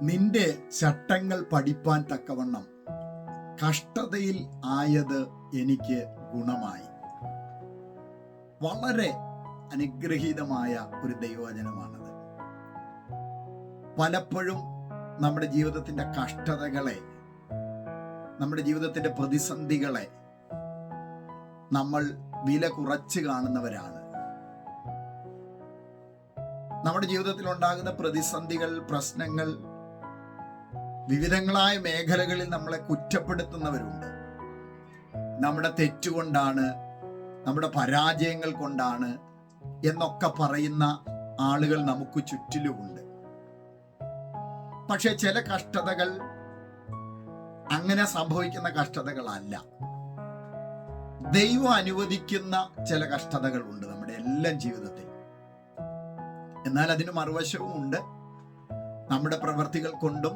നിന്റെ ചട്ടങ്ങൾ പഠിപ്പാൻ തക്കവണ്ണം കഷ്ടതയിൽ ആയത് എനിക്ക് ഗുണമായി. വളരെ അനുഗ്രഹീതമായ ഒരു ദൈവവചനമാണത്. പലപ്പോഴും നമ്മുടെ ജീവിതത്തിന്റെ കഷ്ടതകളെ, നമ്മുടെ ജീവിതത്തിന്റെ പ്രതിസന്ധികളെ നമ്മൾ വില കുറച്ച് കാണുന്നവരാണ്. നമ്മുടെ ജീവിതത്തിൽ ഉണ്ടാകുന്ന പ്രതിസന്ധികൾ, പ്രശ്നങ്ങൾ വിവിധങ്ങളായ മേഖലകളിൽ നമ്മളെ കുറ്റപ്പെടുത്തുന്നവരുണ്ട്. നമ്മുടെ തെറ്റുകൊണ്ടാണ്, നമ്മുടെ പരാജയങ്ങൾ കൊണ്ടാണ് എന്നൊക്കെ പറയുന്ന ആളുകൾ നമുക്ക് ചുറ്റിലുമുണ്ട്. പക്ഷെ ചില കഷ്ടതകൾ അങ്ങനെ സംഭവിക്കുന്ന കഷ്ടതകളല്ല. ദൈവം അനുവദിക്കുന്ന ചില കഷ്ടതകളുണ്ട് നമ്മുടെ എല്ലാം ജീവിതത്തിൽ. എന്നാൽ അതിന് മറുവശവും ഉണ്ട്. നമ്മുടെ പ്രവൃത്തികൾ കൊണ്ടും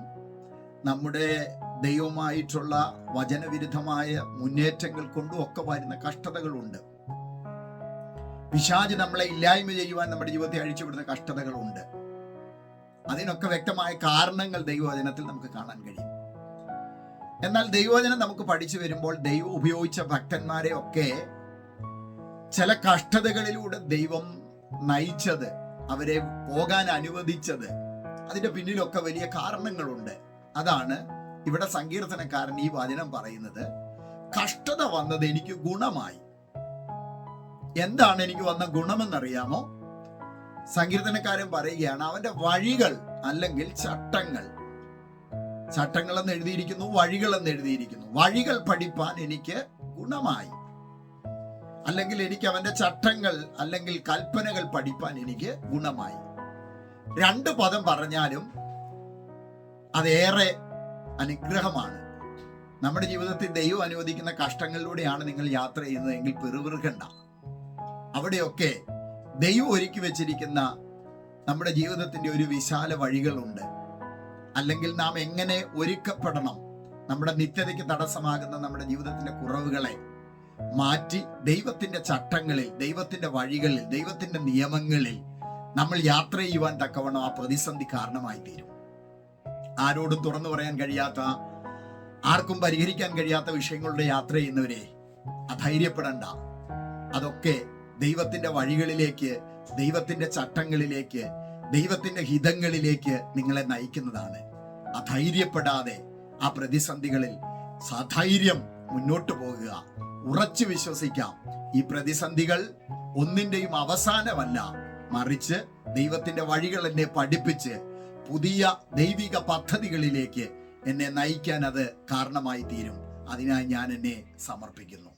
നമ്മുടെ ദൈവമായിട്ടുള്ള വചനവിരുദ്ധമായ മുന്നേറ്റങ്ങൾ കൊണ്ടും ഒക്കെ വരുന്ന കഷ്ടതകളുണ്ട്. പിശാച് നമ്മളെ ഇല്ലായ്മ ചെയ്യുവാൻ നമ്മുടെ ജീവിതത്തെ അഴിച്ചുവിടുന്ന കഷ്ടതകളുണ്ട്. അതിനൊക്കെ വ്യക്തമായ കാരണങ്ങൾ ദൈവവചനത്തിൽ നമുക്ക് കാണാൻ കഴിയും. എന്നാൽ ദൈവവചനം നമുക്ക് പഠിച്ചു വരുമ്പോൾ ദൈവം ഉപയോഗിച്ച ഭക്തന്മാരെ ഒക്കെ ചില കഷ്ടതകളിലൂടെ ദൈവം നയിച്ചത്, അവരെ പോകാൻ അനുവദിച്ചത്, അതിന്റെ പിന്നിലൊക്കെ വലിയ കാരണങ്ങളുണ്ട്. അതാണ് ഇവിടെ സങ്കീർത്തനക്കാരൻ ഈ വചനം പറയുന്നത്. കഷ്ടത വന്നത് എനിക്ക് ഗുണമായി. എന്താണ് എനിക്ക് വന്ന ഗുണമെന്നറിയാമോ? സങ്കീർത്തനക്കാരൻ പറയുകയാണ്, അവന്റെ വഴികൾ അല്ലെങ്കിൽ ചട്ടങ്ങൾ, ചട്ടങ്ങളെന്ന് എഴുതിയിരിക്കുന്നു, വഴികളെന്ന് എഴുതിയിരിക്കുന്നു. വഴികൾ പഠിപ്പാൻ എനിക്ക് ഗുണമായി, അല്ലെങ്കിൽ എനിക്ക് അവന്റെ ചട്ടങ്ങൾ അല്ലെങ്കിൽ കൽപ്പനകൾ പഠിപ്പാൻ എനിക്ക് ഗുണമായി. രണ്ട് പദം പറഞ്ഞാലും അതേറെ അനുഗ്രഹമാണ്. നമ്മുടെ ജീവിതത്തിൽ ദൈവം അനുവദിക്കുന്ന കഷ്ടങ്ങളിലൂടെയാണ് നിങ്ങൾ യാത്ര ചെയ്യുന്നതെങ്കിൽ പിറുപിറുക്കണ്ട. അവിടെയൊക്കെ ദൈവം ഒരുക്കി വെച്ചിരിക്കുന്ന നമ്മുടെ ജീവിതത്തിന്റെ ഒരു വിശാല വഴികളുണ്ട്. അല്ലെങ്കിൽ നാം എങ്ങനെ ഒരുക്കപ്പെടണം, നമ്മുടെ നിത്യതയ്ക്ക് തടസ്സമാകുന്ന നമ്മുടെ ജീവിതത്തിന്റെ കുറവുകളെ മാറ്റി ദൈവത്തിന്റെ ചട്ടങ്ങളിൽ, ദൈവത്തിന്റെ വഴികളിൽ, ദൈവത്തിന്റെ നിയമങ്ങളിൽ നമ്മൾ യാത്ര ചെയ്യുവാൻ തക്കവണ്ണം ആ പ്രതിസന്ധി കാരണമായി തീരും. ആരോടും തുറന്നു പറയാൻ കഴിയാത്ത, ആർക്കും പരിഹരിക്കാൻ കഴിയാത്ത വിഷയങ്ങളുടെ യാത്ര ചെയ്യുന്നവരെ അധൈര്യപ്പെടണ്ട. അതൊക്കെ ദൈവത്തിന്റെ വഴികളിലേക്ക്, ദൈവത്തിന്റെ ചട്ടങ്ങളിലേക്ക്, ദൈവത്തിന്റെ ഹിതങ്ങളിലേക്ക് നിങ്ങളെ നയിക്കുന്നതാണ്. അധൈര്യപ്പെടാതെ ആ പ്രതിസന്ധികളിൽ സധൈര്യം മുന്നോട്ട് പോകുക. ഉറച്ചു വിശ്വസിക്കാം, ഈ പ്രതിസന്ധികൾ ഒന്നിന്റെയും അവസാനമല്ല, മറിച്ച് ദൈവത്തിന്റെ വഴികൾ എന്നെ പഠിപ്പിച്ച് പുതിയ ദൈവിക പദ്ധതികളിലേക്ക് എന്നെ നയിക്കാൻ അത് കാരണമായി തീരും. അതിനായി ഞാൻ എന്നെ സമർപ്പിക്കുന്നു.